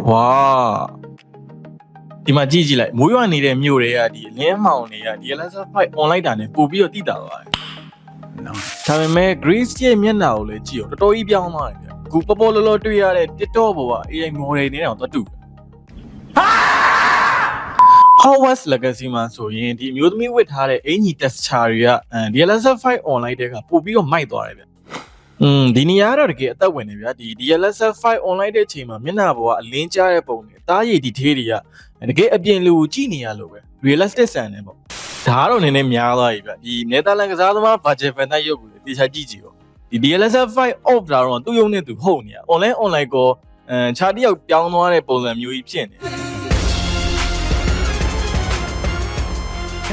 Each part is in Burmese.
哇！ဒီမှာကြည့်ကြည့်လိုက်မိုးရွာနေတဲ့မြို့တွေကဒီအလင်းမှောင်တွေကဒီ LS5 online တာနဲ့ပို့ပြီးတော့တည်တာသွားတယ်။ဒါပေမဲ့ Grace ရဲ့မျက်နှာကိုလည်းကြည့်အောင်တော်တော်ကြီးပြောင်းသွားတယ်ဗျ။အခုပေါ်ပေါ်လောလောတွေ့ရတဲ့ TikTok ပေါ်က AI model တွေနဲ့တော့တူတယ်။ Hogwarts Legacy မှာဆိုရင်ဒီအမျိုးသမီးဝတ်ထားတဲ့အင်ကြီး texture တွေကဒီ LS5 online တွေကပို့ပြီးတော့မိုက်သွားတယ်ဗျ။ဒီနေရာကတော့တကယ်အသက်ဝင်နေဗျာဒီ DLS5 online တဲ့အချိန်မှာမျက်နှာပေါ်ကအလင်းကျတဲ့ပုံတွေအသားရည်ဒီထေးတွေကတကယ်အပြင်လူကိုကြည့်နေရလို့ပဲ realistic ဆန်တယ်ပေါ့ဒါကတော့နည်းနည်းများသွားပြီဗျဒီ Netherlands ကစားသမား budget fan တဲ့ရုပ်ကိုလေတေချာကြည့်ကြည့်ပေါ့ဒီ DLS5 off တာတော့သူ့ရုံနဲ့သူဟုတ်နေရ online ကိုခြားတယောက်ပြောင်းသွားတဲ့ပုံစံမျိုးကြီးဖြစ်နေတယ်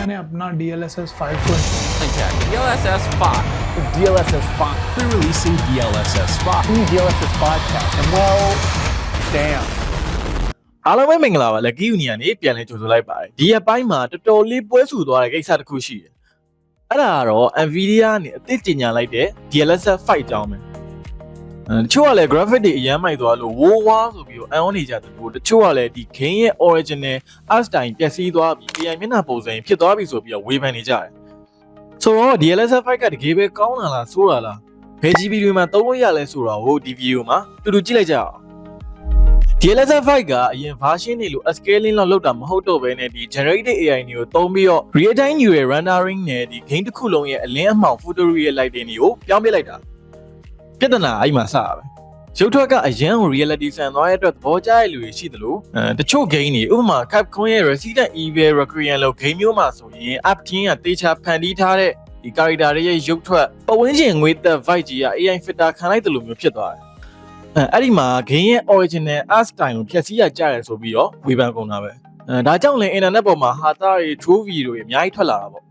मैंने अपना DLSS 5 को DLSS 5. DLSS 5. Pre-releasing DLSS 5. DLSS 5 test. And well, damn. အားလုံးပဲမင်္ဂလာပါလက်ကြီးယူနီကနေပြန်လဲကြိုဆိုလိုက်ပါတယ်ဒီအပိုင်းမှာတော်တော်လေးပွဲဆူသွားတဲ့ကိစ္စတစ်ခုရှိတယ်အဲ့ဒါကတော့ Nvidia ကနေအသစ်ကြေညာလိုက်တဲ့ DLSS 5ကြောင်းပဲတချို့ကလည်း graphic တွေအရမ်းမိုက်သွားလို့ wow wow ဆိုပြီးတော့အံ့ဩနေကြတယ်တချို့ကလည်းဒီ game ရဲ့ original art style ပျက်စီးသွားပြီး AI မျက်နှာပုံစံဖြစ်သွားပြီဆိုပြီးတော့ဝေဖန်နေကြတယ်ဆိုတော့ DLSS 5ကတကယ်ပဲကောင်းလာလားဆိုးလာလားဘယ် GB တွေမှာသုံးလို့ရလဲဆိုတာကိုဒီ video မှာတူတူကြည့်လိုက်ကြအောင်DLSS 5ကအရင် version တွေလို့ scaling လောက်လုပ်တာမဟုတ်တော့ဘဲနဲ့ဒီ generated AI တွေကိုသုံးပြီးတော့ real time neural rendering နဲ့ဒီ game တစ်ခုလုံးရဲ့အလင်းအမှောင် photoreal lighting တွေကိုပြောင်းပြလိုက်တာပြဿနာအဲ့မှာစပဲရုပ်ထွက်ကအရန်ကို reality ဆန်သွားတဲ့အတွက်သဘောကျတဲ့လူတွေရှိသလိုတချို့ game တွေဥပမာ Capcom ရဲ့ Resident Evil Requiem လို့ game မျိုးမှာဆိုရင် app team ကတေချာဖန်တီးထားတဲ့ဒီ character တွေရဲ့ရုပ်ထွက်ပဝန်းကျင်ငွေသက် vibe ကြီးက AI filter ခံလိုက်တယ်လို့မျိုးဖြစ်သွားတယ်အဲ့ဒီမှာ game ရဲ့ original art style ကိုဖျက်ဆီးရကြတယ်ဆိုပြီးတော့ဝေဖန်ကုန်တာပဲဒါကြောင့်လည်း internet ပေါ်မှာဟာတာတွေ true video တွေအများကြီးထွက်လာတာပေါ့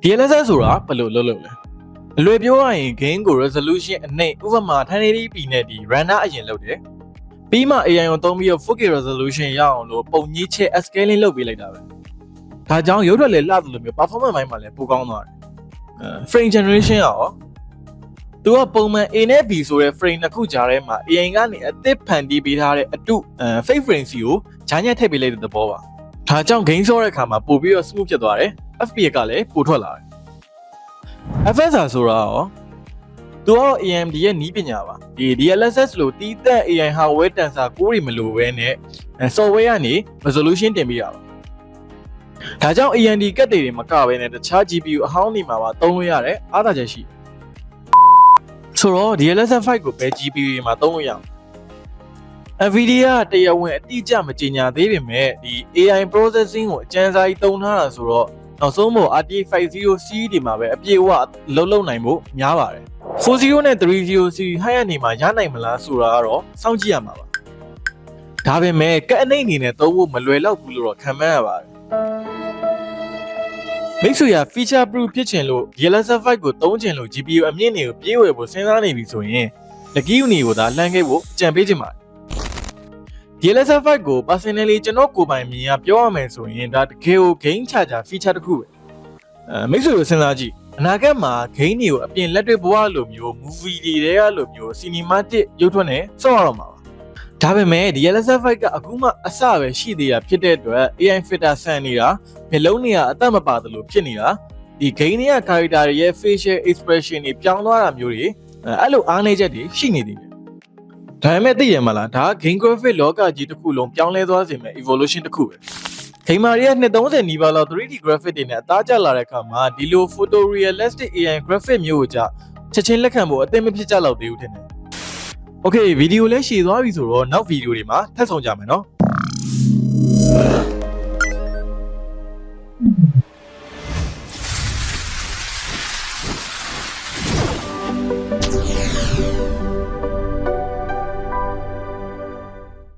DLSS ဆိုတာဘယ်လိုလုပ်လဲအလွယ်ပြောရရင် game ကို resolution အနှိမ့်ဥပမာ 1080p နဲ့ဒီ render အရင်လုပ်တယ်ပြီးမှ AI ကိုသုံးပြီးတော့ 4K resolution ရအောင်လို့ပုံကြီးချက် scaling လုပ်ပေးလိုက်တာပဲဒါကြောင့်ရုပ်ထွက်လည်းလှသလိုမျိုး performance ဘိုင်းမှာလည်းပိုကောင်းသွားတယ်frame generation ရောသူကပုံမှန် A နဲ့ B ဆိုတဲ့ frame နှစ်ခုကြားထဲမှာ AI ကနေအသစ်ဖန်တီးပေးထားတဲ့အတု fake frame စီကိုဂျာညက်ထည့်ပေးလိုက်တဲ့သဘောပါဒါကြောင့် game ဆော့တဲ့အခါမှာပိုပြီးတော့ smooth ဖြစ်သွားတယ် FPS ကလည်းပိုထွက်လာတယ် FSR ဆိုတာရောသူကတော့ AMD ရဲ့နည်းပညာပါဒီ DLSS လို့တီးသက် AI hardware tensor core တွေမလိုဘဲနဲ့ software ကနေ resolution တင်ပေးရပါဒါကြောင့် AMD ကတ်တွေမကဘဲနဲ့တခြား GPU အဟောင်းတွေမှာပါသုံးလို့ရတယ်အားသာချက်ရှိဆိုတော့ DLSS 5ကိုပဲ GPU တွေမှာသုံးလို့ရအောင် Nvidia တရားဝင်အတိအကျမကြေညာသေးပေမဲ့ဒီ AI processing ကိုအကျဉ်းစားကြီးသုံးထားတာဆိုတော့နောက်ဆုံးပေါ် RTX 50 series တွေမှာပဲအပြည့်အဝလုံးနိုင်ဖို့များပါတယ်40နဲ့30 series high အနေမှာရနိုင်မလားဆိုတာကတော့စောင့်ကြည့်ရမှာပါဒါပေမဲ့ကက်အနေနဲ့သုံးဖို့မလွယ်တော့ဘူးလို့တော့ခံမှန်းရပါတယ်မိတ်ဆွေရ feature proof ဖြစ်ချင်လို့ DLSS 5ကိုသုံးချင်လို့ GPU အမြင့်တွေကိုပြေးဝယ်ဖို့စဉ်းစားနေပြီဆိုရင်လက်ကြီးယူနီကိုသာလမ်းခဲ့ဖို့ကြံပေးချင်ပါတယ်DLSS 5ကို personally ကျွန်တော်ကိုယ်ပိုင်မြင်ရပြောရမယ်ဆိုရင်ဒါတကယ်ကို game changer feature တစ်ခုပဲမိတ်ဆွေတို့စဉ်းစားကြည့်အနာဂတ်မှာ game တွေကိုအပြင်လက်တွေ့ဘဝလိုမျိုး movie တွေကလိုမျိုး cinematic ရုပ်ထွက်နဲ့စော့ရတော့မှာပါဒါပေမဲ့ DLSS 5ကအခုမှအစပဲရှိသေးတာဖြစ်တဲ့အတွက် AI filter ဆန်နေတာမျက်လုံးတွေကအသက်မပါသလိုဖြစ်နေတာဒီ game တွေက character တွေရဲ့ facial expression တွေပြောင်းသွားတာမျိုးတွေအဲ့လိုအားနည်းချက်တွေရှိနေသေးတယ်ဒါပေမဲ့သိရမလားဒါ game graphic လောကကြီးတစ်ခုလုံးပြောင်းလဲသွားစေမဲ့ evolution တစ်ခုပဲဂိမ်းမာတွေရဲ့230နီးပါးလောက် 3D graphic တွေနဲ့အသားကျလာတဲ့အခါမှာဒီလို photorealistic AI graphic မျိုးကိုချက်ချင်းလက်ခံဖို့အသင့်မဖြစ်ကြတော့သေးဘူးထင်တယ်။ Okay ဗီဒီယိုလည်းရှည်သွားပြီဆိုတော့နောက်ဗီဒီယိုတွေမှာထပ်ဆောင်ကြမယ်နော်။